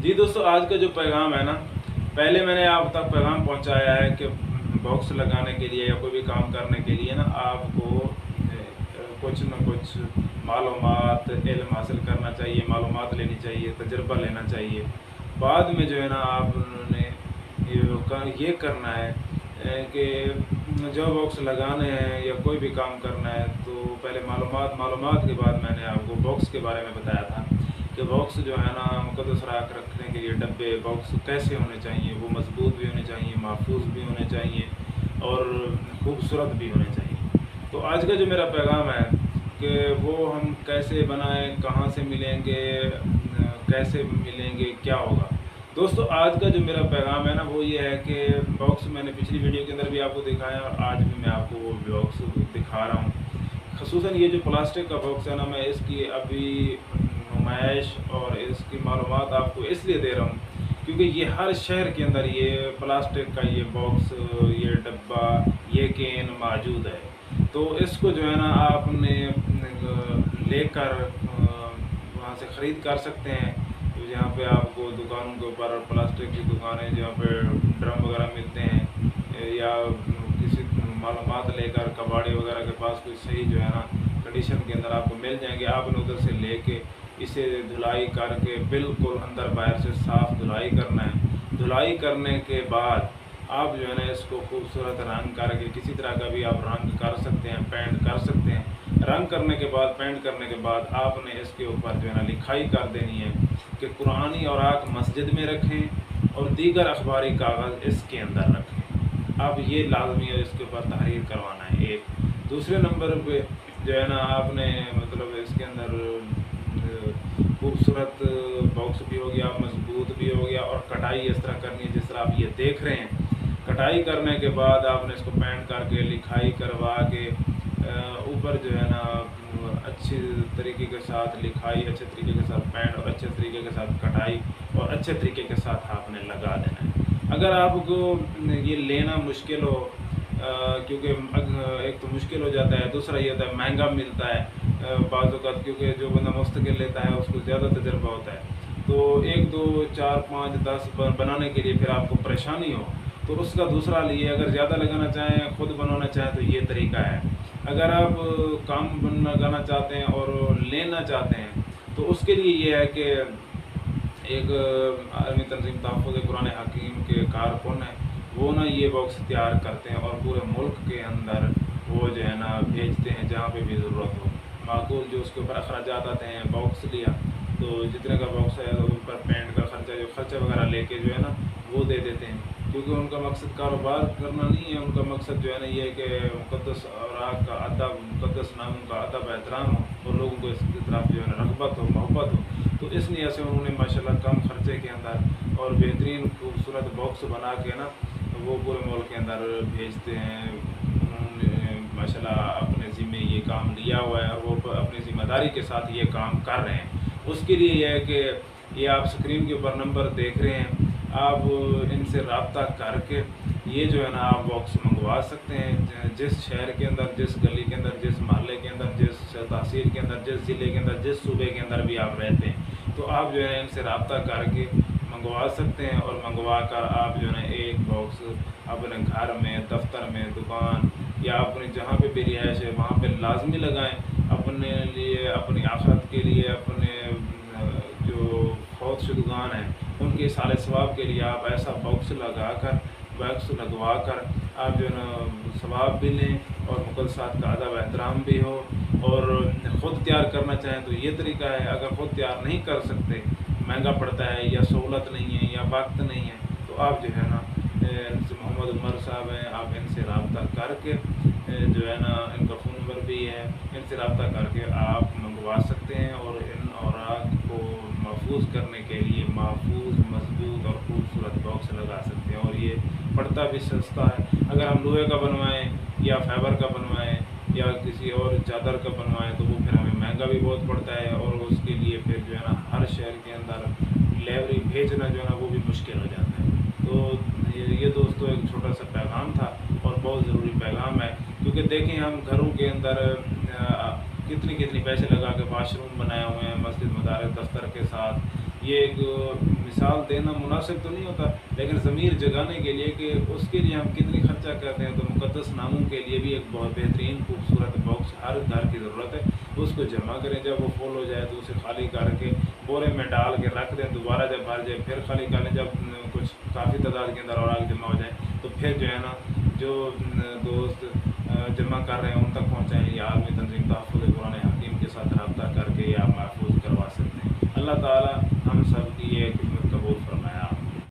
जी दोस्तों, आज का जो पैगाम है ना, पहले मैंने आप तक पैगाम पहुंचाया है कि बॉक्स लगाने के लिए या कोई भी काम करने के लिए ना आपको कुछ न कुछ मालूमात इल्म हासिल करना चाहिए, मालूमात लेनी चाहिए, तजर्बा लेना चाहिए। बाद में जो है ना आपने ये करना है कि जो बॉक्स लगाने हैं या कोई भी काम करना है तो पहले मालूमात के बाद मैंने आपको बॉक्स के बारे में बताया था कि बॉक्स जो है ना मुकद्दस रखने के लिए डब्बे बॉक्स कैसे होने चाहिए। वो मजबूत भी होने चाहिए, महफूज भी होने चाहिए और खूबसूरत भी होने चाहिए। तो आज का जो मेरा पैगाम है कि वो हम कैसे बनाएं, कहाँ से मिलेंगे, कैसे मिलेंगे, क्या होगा। दोस्तों, आज का जो मेरा पैगाम है ना वो ये है कि बॉक्स मैंने पिछली वीडियो के अंदर भी आपको दिखाया और आज भी मैं आपको वो बॉक्स दिखा रहा हूँ। ख़ुसूसन ये जो प्लास्टिक का बॉक्स है ना, मैं इसकी अभी नुमाइश और इसकी मालूमात आपको इसलिए दे रहा हूँ क्योंकि ये हर शहर के अंदर ये प्लास्टिक का ये बॉक्स, ये डब्बा, ये कैन मौजूद है। तो इसको जो है ना आपने लेकर वहाँ से ख़रीद कर सकते हैं। तो जहाँ पे आपको दुकानों के ऊपर प्लास्टिक की दुकानें जहाँ पे ड्रम वगैरह मिलते हैं या किसी मालूमात लेकर कबाड़ी वगैरह के पास कोई सही जो है ना कंडीशन के अंदर आपको मिल जाएंगे। आपने उधर से लेके इसे धुलाई करके बिल्कुल अंदर बाहर से साफ़ धुलाई करना है। धुलाई करने के बाद आप जो है ना इसको खूबसूरत रंग करके किसी तरह का भी आप रंग कर सकते हैं, पेंट कर सकते हैं। रंग करने के बाद, पेंट करने के बाद आपने इसके ऊपर जो है ना लिखाई कर देनी है कि कुरानी और आक मस्जिद में रखें और दीगर अखबारी कागज़ इसके अंदर रखें। अब ये लाजमी है, इसके ऊपर तहरीर करवाना है। एक दूसरे नंबर पे जो है ना आपने मतलब इसके अंदर खूबसूरत बॉक्स भी हो गया, मजबूत भी हो गया और कटाई इस तरह करनी है जिस तरह आप ये देख रहे हैं। कटाई करने के बाद आपने इसको पेंट करके लिखाई करवा के ऊपर जो है ना अच्छी तरीके के साथ लिखाई, अच्छे तरीके के साथ पेंट और अच्छे तरीके के साथ कटाई और अच्छे तरीके के साथ आपने लगा देना है। अगर आपको ये लेना मुश्किल हो क्योंकि एक तो मुश्किल हो जाता है, दूसरा ये होता है महंगा मिलता है बाज़ औक़ात, क्योंकि जो बंदा मुस्तकिल लेता है उसको ज़्यादा तजर्बा होता है। तो 1 2 4 5 10 बनाने के लिए फिर आपको परेशानी हो तो उसका दूसरा लिए। अगर ज़्यादा लगाना चाहें, ख़ुद बनाना चाहें तो ये तरीका है। अगर आप काम लगाना चाहते हैं और लेना चाहते हैं तो उसके लिए ये है कि एक आलमी तंजीम तहफ़्फ़ुज़ कुरान हकीम के कारकुन है, वो ना ये बॉक्स तैयार करते हैं और पूरे मुल्क के अंदर वो जो है ना भेजते हैं जहाँ पे भी ज़रूरत हो। माकूल जो उसके ऊपर अखराजात आते हैं, बॉक्स लिया तो जितने का बॉक्स है तो ऊपर पेंट का खर्चा, जो खर्चा वगैरह लेके जो है ना वो दे देते हैं। क्योंकि उनका मकसद कारोबार करना नहीं है, उनका मकसद जो है ना ये है कि मुक़द्दस औराक का अदब, मुक़द्दस नामों का अदब एहतराम हो और लोगों को इसकी तरफ जो है ना रग़बत हो, मोहब्बत हो। तो इस नीयत से उन्होंने माशाल्लाह कम खर्चे के अंदर और बेहतरीन खूबसूरत बॉक्स बना के ना वो पूरे मुल्क के अंदर भेजते हैं। उन्होंने माशाल्लाह अपने ज़िम्मे ये काम लिया हुआ है और वो अपनी ज़िम्मेदारी के साथ ये काम कर रहे हैं। उसके लिए यह है कि ये आप स्क्रीन के ऊपर नंबर देख रहे हैं, आप इनसे रब्ता करके ये जो है ना आप बॉक्स मंगवा सकते हैं। जिस शहर के अंदर, जिस गली के अंदर, जिस मोहल्ले के अंदर, जिस तहसील के अंदर, जिस ज़िले के अंदर, जिस सूबे के अंदर भी आप रहते हैं तो आप जो है इनसे रब्ता करके मंगवा सकते हैं। और मंगवा कर आप जो है ना एक बॉक्स अपने घर में, दफ्तर में, दुकान या अपनी जहाँ पे भी रिहाइश है वहाँ पे लाजमी लगाएं। अपने लिए, अपनी आखिरत के लिए, अपने जो फौत शुदगान हैं उनके साले सवाब के लिए आप ऐसा बॉक्स लगवा कर आप जो है ना सवाब भी लें और मुक़द्दसात का अदब एहतराम भी हो। और ख़ुद तैयार करना चाहें तो ये तरीका है। अगर ख़ुद तैयार नहीं कर सकते, महंगा पड़ता है या सहूलत नहीं है या वक्त नहीं है, तो आप जो है ना मोहम्मद उमर साहब हैं, आप इनसे रब्ता करके जो है ना इनका फ़ोन नंबर भी है, इनसे रब्ता करके आप मंगवा सकते हैं और इन औराक को महफूज करने के लिए महफूज, मजबूत और खूबसूरत बॉक्स लगा सकते हैं। और ये पड़ता भी सस्ता है। अगर हम लोहे का बनवाएँ या फाइबर का बनवाएँ या किसी और चादर का बनवाएँ तो वो फिर हमें महंगा भी बहुत पड़ता है और उसके लिए फिर जो है ना हर शहर के अंदर डिलीवरी भेजना जो है ना वो भी मुश्किल हो जाता है। तो ये दोस्तों एक छोटा सा पैगाम था और बहुत ज़रूरी पैगाम है। क्योंकि देखें हम घरों के अंदर कितनी पैसे लगा के वाशरूम बनाए हुए हैं मस्जिद, मदारस, दफ्तर के साथ। ये एक मिसाल مثال دینا مناسب تو نہیں ہوتا، لیکن ضمیر جگانے کے لیے کہ اس کے لیے ہم کتنی خرچہ کرتے ہیں، تو مقدس ناموں کے لیے بھی ایک بہت بہترین خوبصورت باکس ہر گھر کی ضرورت ہے. اس کو جمع کریں، جب وہ فل ہو جائے تو اسے خالی کر کے بورے میں ڈال کے رکھ دیں، دوبارہ جب بھر جائے پھر خالی کر لیں. جب کچھ کافی تعداد کے اندر اور آگے جمع ہو جائے تو پھر جو ہے نا جو دوست جمع کر رہے ہیں ان تک پہنچائیں، یا عالمی تنظیم تحفظ قرآن حکیم کے ساتھ رابطہ کر کے یا محفوظ کروا سکتے ہیں. اللہ تعالیٰ